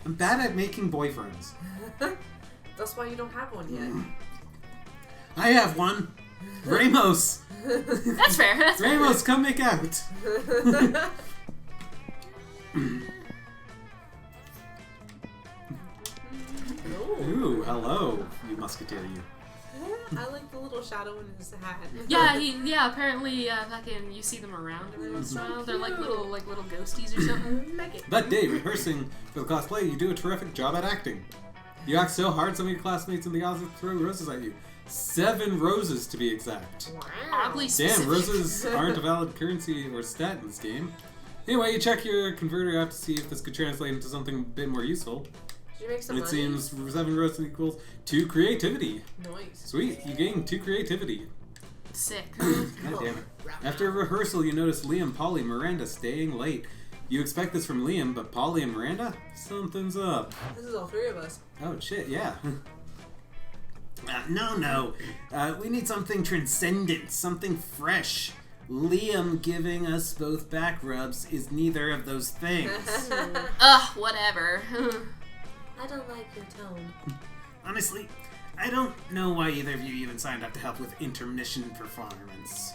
I'm bad at making boyfriends. That's why you don't have one yet. I have one. Ramos. That's fair. That's Ramos, come make out. Ooh, hello, you musketeer, you. I like the little shadow in his hat. Yeah, apparently, fucking, you see them around every once in a while. They're like little ghosties or something. Like it. That day, rehearsing for the cosplay, you do a terrific job at acting. You act so hard, some of your classmates in the office throw roses at you. 7 roses, to be exact. Wow. Oddly specific. Damn, roses aren't a valid currency or stat in this game. Anyway, you check your converter out to see if this could translate into something a bit more useful. Did you make some And it money? seems 7 roses equals 2 creativity. Nice. Sweet, you gain 2 creativity. Sick. God damn it. After rehearsal, you notice Liam, Polly, Miranda staying late. You expect this from Liam, but Polly and Miranda? Something's up. This is all 3 of us. Oh, shit, yeah. No. We need something transcendent, something fresh. Liam giving us both back rubs is neither of those things. Ugh, whatever. I don't like your tone. Honestly, I don't know why either of you even signed up to help with intermission performance.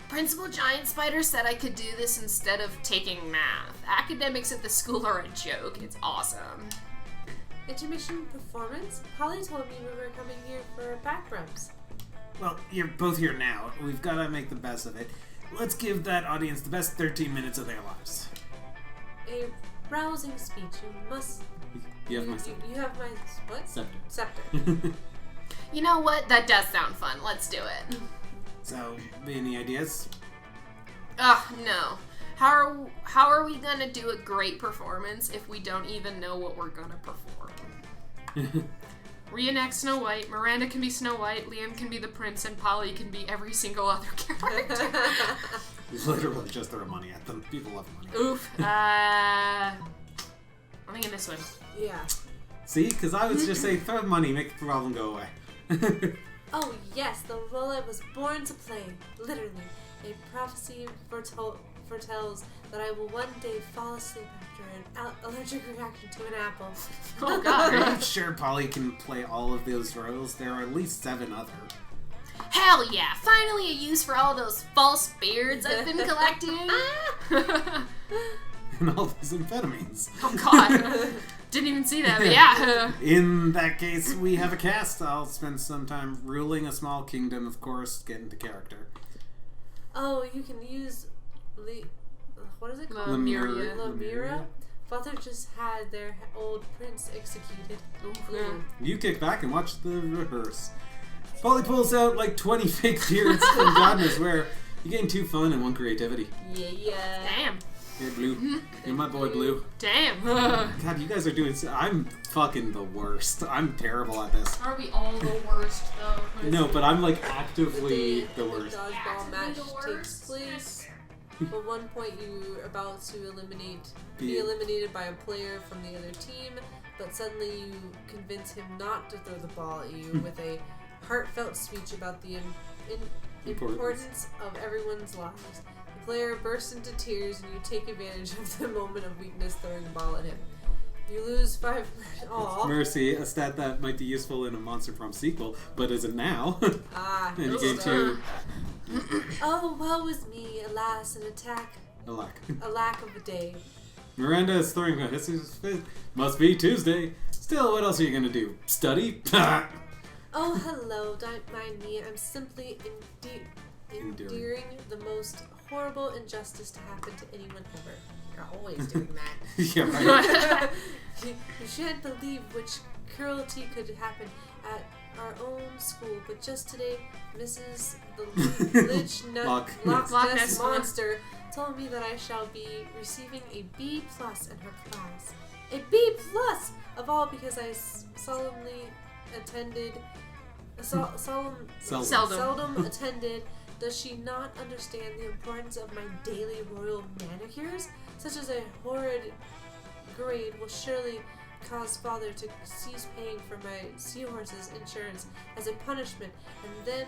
Principal Giant Spider said I could do this instead of taking math. Academics at the school are a joke. It's awesome. Intermission performance? Holly told me we were coming here for back rubs. Well, you're both here now. We've got to make the best of it. Let's give that audience the best 13 minutes of their lives. A rousing speech. You must... You have my You have my... what? scepter. Scepter. You know what? That does sound fun. Let's do it. So, any ideas? Ugh, no. How are we gonna do a great performance if we don't even know what we're gonna perform? Reenact Snow White. Miranda can be Snow White. Liam can be the prince, and Polly can be every single other character. Literally just throw money at them. People love money. Oof. I'm thinking this one. Yeah. See? Because I was just saying, throw money, make the problem go away. Oh yes, the role I was born to play. Literally. A prophecy foretells that I will one day fall asleep after an allergic reaction to an apple. Oh god. I'm sure Polly can play all of those roles. There are at least 7 other. Hell yeah! Finally a use for all those false beards I've been collecting. And all these amphetamines. Oh god. Didn't even see that, but yeah. In that case, we have a cast. I'll spend some time ruling a small kingdom, of course, get into character. Oh, you can use what is it called? Lemuria. Lemuria? Father just had their old prince executed. Ooh. You kick back and watch the rehearse. Polly pulls out like 20 fake beards from God knows where. You gain 2 fun and 1 creativity. Yeah. Damn. Hey, Blue. You're my boy, Blue. Damn. God, you guys are doing... I'm fucking the worst. I'm terrible at this. Are we all the worst, though? No, but I'm like actively the worst. The dodgeball match the takes worst. place. At one point, you're about to be eliminated by a player from the other team, but suddenly you convince him not to throw the ball at you with a heartfelt speech about the importance of everyone's lives. The player bursts into tears, and you take advantage of the moment of weakness, throwing the ball at him. You lose 5. Aww. Mercy, a stat that might be useful in a Monster Prom sequel, but isn't now. Ah, And you gain 2. Oh, woe is me, alas, A lack. a lack of a day. Miranda is throwing a hiss's fit. Must be Tuesday. Still, what else are you gonna do? Study? Oh, hello, don't mind me. I'm simply enduring the most horrible injustice to happen to anyone ever. You're always doing that. Yeah, right. You shan't believe which cruelty could happen at our own school, but just today, Mrs. the Lich Loch Ness Monster told me that I shall be receiving a B+ in her class. A B+! Of all because I solemnly attended... Seldom attended. Does she not understand the importance of my daily royal manicures? Such as a horrid grade will surely cause father to cease paying for my seahorse's insurance as a punishment, and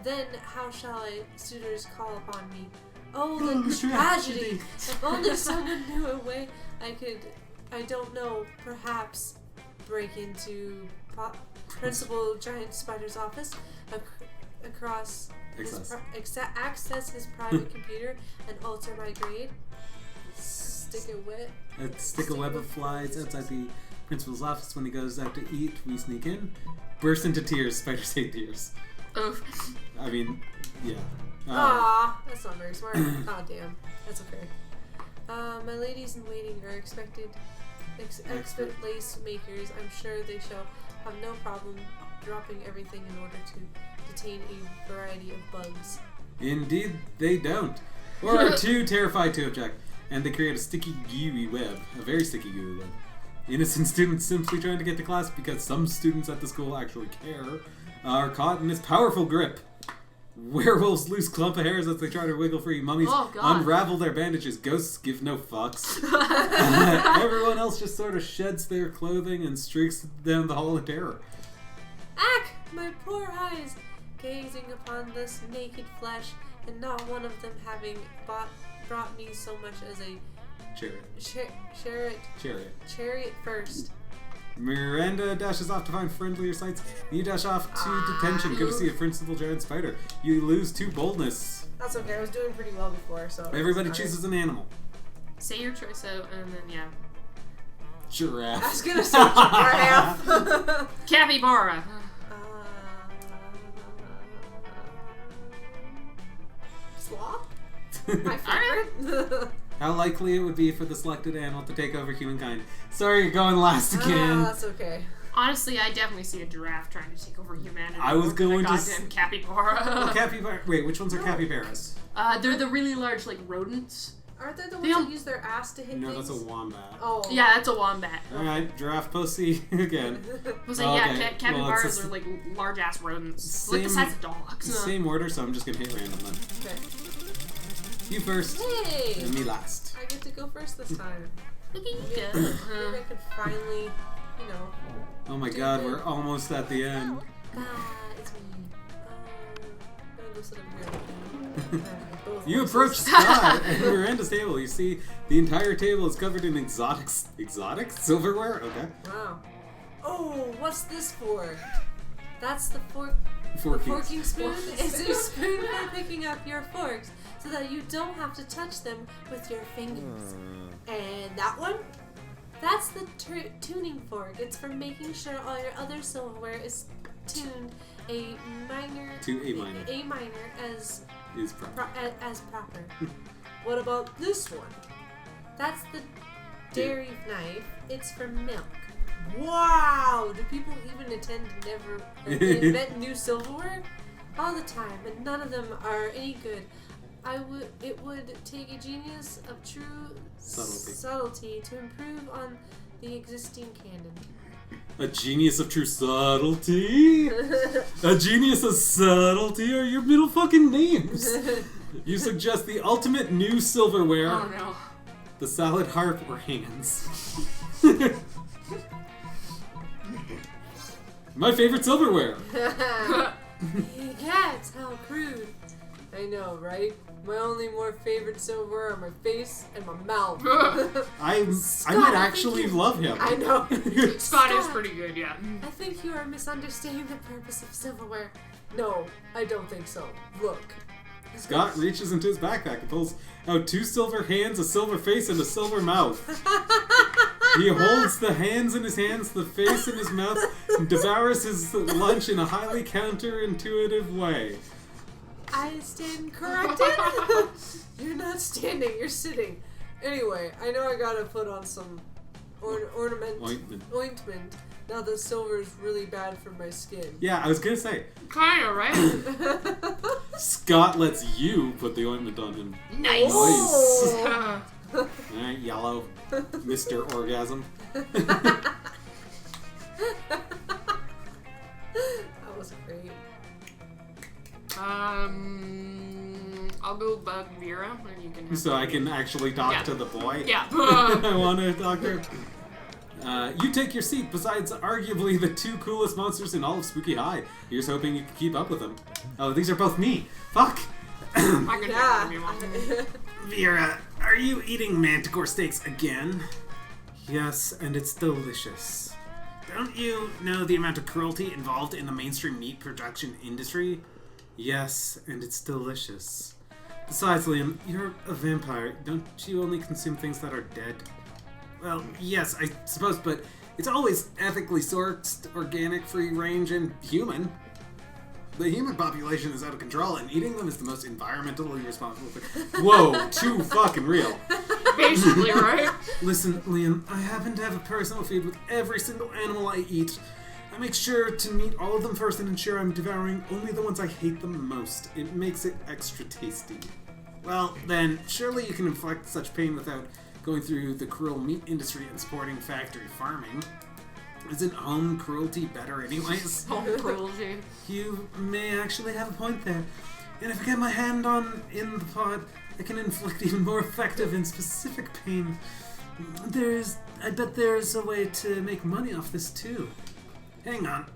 then how shall suitors call upon me? Oh, the tragedy! If only someone knew a way I could I don't know, perhaps break into Principal Giant Spider's office across access his private computer and alter my grade. Stick a web of flies outside the principal's office. When he goes out to eat, we sneak in, burst into tears. Spiders hate tears. Oof. I mean, yeah. That's not very smart. Aw, damn. That's okay. My ladies in waiting are expert lace makers. I'm sure they shall have no problem dropping everything in order to detain a variety of bugs. Indeed, they don't. Or are too terrified to object. And they create a sticky, gooey web. A very sticky, gooey web. Innocent students simply trying to get to class because some students at the school actually care are caught in its powerful grip. Werewolves lose clump of hairs as they try to wiggle free. Mummies unravel their bandages. Ghosts give no fucks. Everyone else just sort of sheds their clothing and streaks down the hall in terror. Ack! My poor eyes! Gazing upon this naked flesh, and not one of them having brought me so much as a chariot first. Miranda dashes off to find friendlier sights. You dash off to detention. Go to see a Principal Giant Spider. You lose 2 boldness. That's okay. I was doing pretty well before, so... Everybody chooses an animal. Say your choice out, and then, yeah. Giraffe. I was gonna say giraffe. Capybara. Sloth? My favorite. How likely it would be for the selected animal to take over humankind. Sorry, you're going last again. That's okay. Honestly, I definitely see a giraffe trying to take over humanity. I was going to goddamn capybara. Well, capybara. Wait, which ones are capybaras? They're the really large, like, rodents. Aren't they the ones that use their ass to hit No, things? that's a wombat. Oh. Yeah, that's a wombat. Alright, giraffe pussy again. Capybaras are like large ass rodents. Like the size of dogs. Same order, so I'm just gonna hit random then. Okay. You first. Hey! And me last. I get to go first this time. Look at you go. Maybe I could finally, you know. Oh my god, we're almost at the end. It's me. I'm gonna go sit over here. You approach Scud and Miranda's table. You see the entire table is covered in exotic silverware? Okay. Wow. Oh, what's this for? That's the forking spoon? It's a spoon for picking up your forks so that you don't have to touch them with your fingers. And that one? That's the tuning fork. It's for making sure all your other silverware is tuned A minor as is proper. As proper. What about this one? That's the dairy knife. It's for milk. Wow! Do people even intend to never invent new silverware? All the time, and none of them are any good. It would take a genius of true subtlety to improve on the existing canon. A genius of true subtlety? A genius of subtlety are your middle fucking names. You suggest the ultimate new silverware. Oh no. The salad harp or hands. My favorite silverware. Cats, how crude. I know, right? My only more favorite silverware are my face and my mouth. I might actually love him. I know. Scott is pretty good, yeah. I think you are misunderstanding the purpose of silverware. No, I don't think so. Look. Scott reaches into his backpack and pulls out 2 silver hands, a silver face, and a silver mouth. He holds the hands in his hands, the face in his mouth, and devours his lunch in a highly counterintuitive way. I stand corrected? You're not standing, you're sitting. Anyway, I know I gotta put on some ointment. Now that silver is really bad for my skin. Yeah, I was gonna say. Kinda, right? Scott lets you put the ointment on him. Nice. Oh. Alright, yellow. Mr. Orgasm. That was great. I'll go bug Vera, and you can. So I can actually talk to the boy. Yeah. I want to talk to her. You take your seat besides arguably the 2 coolest monsters in all of Spooky High. Here's hoping you can keep up with them. Oh, these are both me. Fuck. I could have Vera, are you eating manticore steaks again? Yes, and it's delicious. Don't you know the amount of cruelty involved in the mainstream meat production industry? Yes, and it's delicious. Besides, Liam, you're a vampire. Don't you only consume things that are dead? Well, yes, I suppose, but it's always ethically sourced, organic, free-range, and human. The human population is out of control, and eating them is the most environmentally responsible thing. Whoa, too fucking real. Basically, right? Listen, Liam, I happen to have a personal feud with every single animal I eat. I make sure to meet all of them first and ensure I'm devouring only the ones I hate the most. It makes it extra tasty. Well, then, surely you can inflict such pain without going through the cruel meat industry and supporting factory farming. Isn't home cruelty better anyways? Home cruelty. You may actually have a point there. And if I get my hand in the pot, I can inflict even more effective and specific pain. I bet there's a way to make money off this too. Hang on.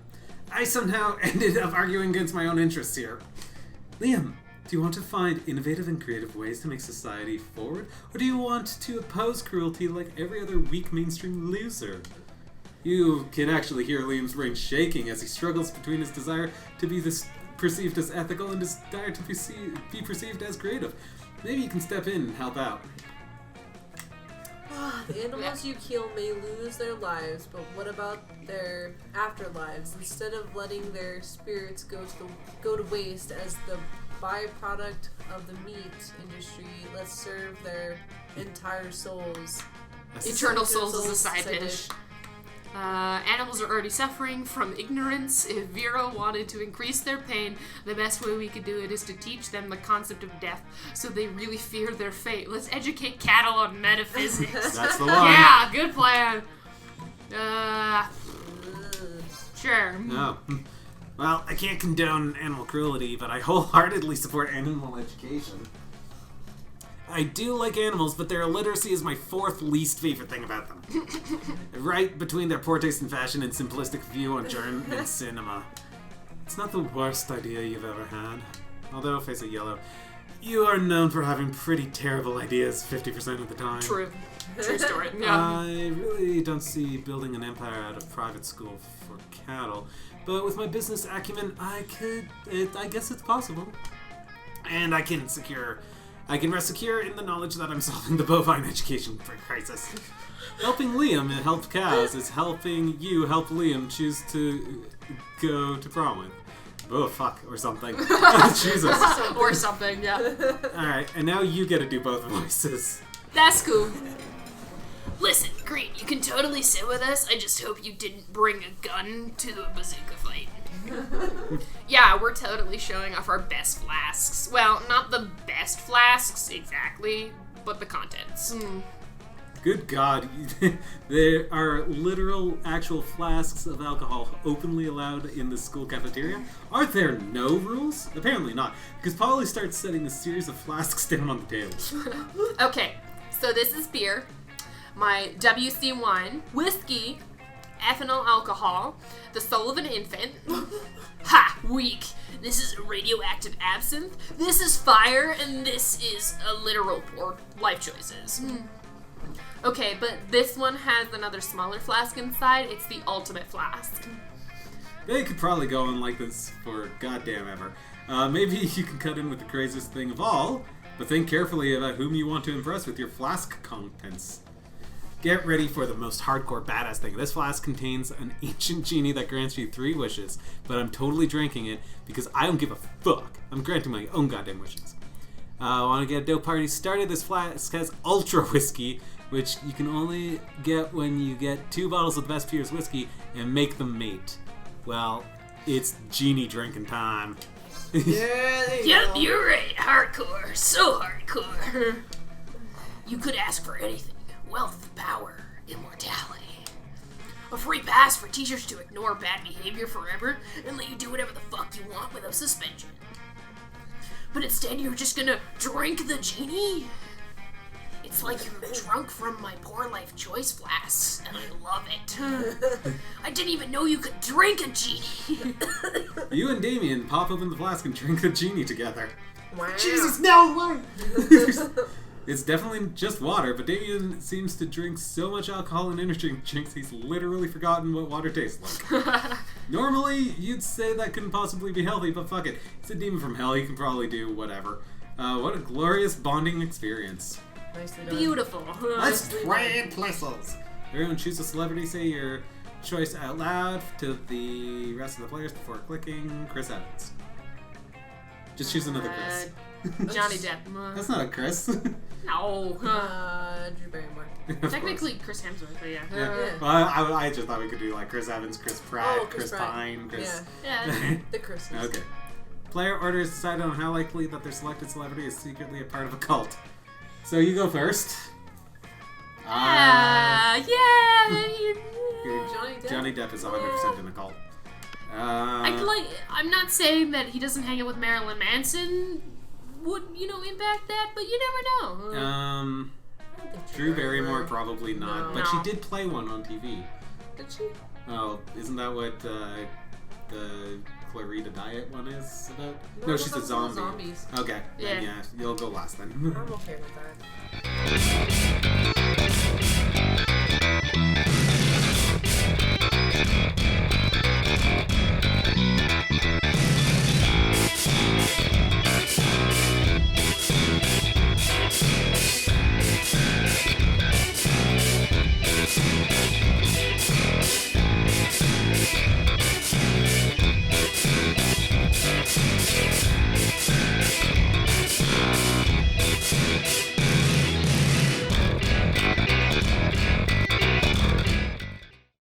I somehow ended up arguing against my own interests here. Liam, do you want to find innovative and creative ways to make society forward? Or do you want to oppose cruelty like every other weak mainstream loser? You can actually hear Liam's brain shaking as he struggles between his desire to be perceived as ethical and his desire to be perceived as creative. Maybe you can step in and help out. The animals you kill may lose their lives, but what about their afterlives? Instead of letting their spirits go to waste as the byproduct of the meat industry, let's serve their entire souls. Eternal souls is a side dish. Animals are already suffering from ignorance. If Vera wanted to increase their pain, the best way we could do it is to teach them the concept of death, so they really fear their fate. Let's educate cattle on metaphysics. That's the line. Yeah, good plan. Sure. No. Well, I can't condone animal cruelty, but I wholeheartedly support animal education. I do like animals, but their illiteracy is my fourth least favorite thing about them. Right between their poor taste in fashion and simplistic view on German cinema. It's not the worst idea you've ever had. Although, face it yellow, you are known for having pretty terrible ideas 50% of the time. True story. Yeah. I really don't see building an empire out of private school for cattle, but with my business acumen, I guess it's possible. And I can rest secure in the knowledge that I'm solving the bovine education crisis. Helping Liam help cows is helping you help Liam choose to go to prom with. Oh, fuck, or something. Jesus. Or something, yeah. Alright, and now you get to do both voices. That's cool. Listen, great, you can totally sit with us. I just hope you didn't bring a gun to the bazooka fight. Yeah, we're totally showing off our best flasks. Well, not the best flasks, exactly, but the contents. Good God, there are literal, actual flasks of alcohol openly allowed in the school cafeteria? Are there no rules? Apparently not, because Polly starts setting a series of flasks down on the table. Okay, so this is beer, my WC wine, whiskey, ethanol alcohol, the soul of an infant. Ha! Weak. This is radioactive absinthe. This is fire, and this is a literal or life choices. Okay, but this one has another smaller flask inside. It's the ultimate flask. They could probably go on like this for goddamn ever. Maybe you can cut in with the craziest thing of all, but think carefully about whom you want to impress with your flask contents. Get ready for the most hardcore badass thing. This flask contains an ancient genie that grants you 3 wishes, but I'm totally drinking it because I don't give a fuck. I'm granting my own goddamn wishes. Want to get a dope party started? This flask has ultra whiskey, which you can only get when you get 2 bottles of the best Pierce whiskey and make them mate. Well, it's genie drinking time. Yep, you're right. Hardcore. So hardcore. You could ask for anything. Wealth, power, immortality. A free pass for teachers to ignore bad behavior forever and let you do whatever the fuck you want without suspension. But instead you're just gonna drink the genie? It's like you're drunk from my poor life choice flasks, and I love it. I didn't even know you could drink a genie. You and Damien pop open the flask and drink the genie together. Wow. Jesus, no way! It's definitely just water, but Damien seems to drink so much alcohol and energy drinks he's literally forgotten what water tastes like. Normally, you'd say that couldn't possibly be healthy, but fuck it. It's a demon from hell, he can probably do whatever. What a glorious bonding experience. Nicely done. Beautiful. Let's trade places! Everyone choose a celebrity, say your choice out loud to the rest of the players before clicking Chris Evans. Just choose another Chris. Johnny Depp. That's not a Chris. No. Drew Barrymore. Technically Chris Hemsworth, but yeah. Yeah. Well, I just thought we could do like Chris Evans, Chris Pratt, Chris Chris Pratt. Pine, Chris. Yeah. The Chris's. Okay. Player orders decided on how likely that their selected celebrity is secretly a part of a cult. So you go first. Yeah. Johnny Depp is 100% in a cult. I'm not saying that he doesn't hang out with Marilyn Manson would, impact that, but you never know. Drew Barrymore probably not, but No. she did play one on TV. Did she? Oh, isn't that what the Clarita Diet one is about? No, No, I she's thought a that was zombie. zombies. Okay, then Yeah. yeah, you'll go last then. I'm okay with that.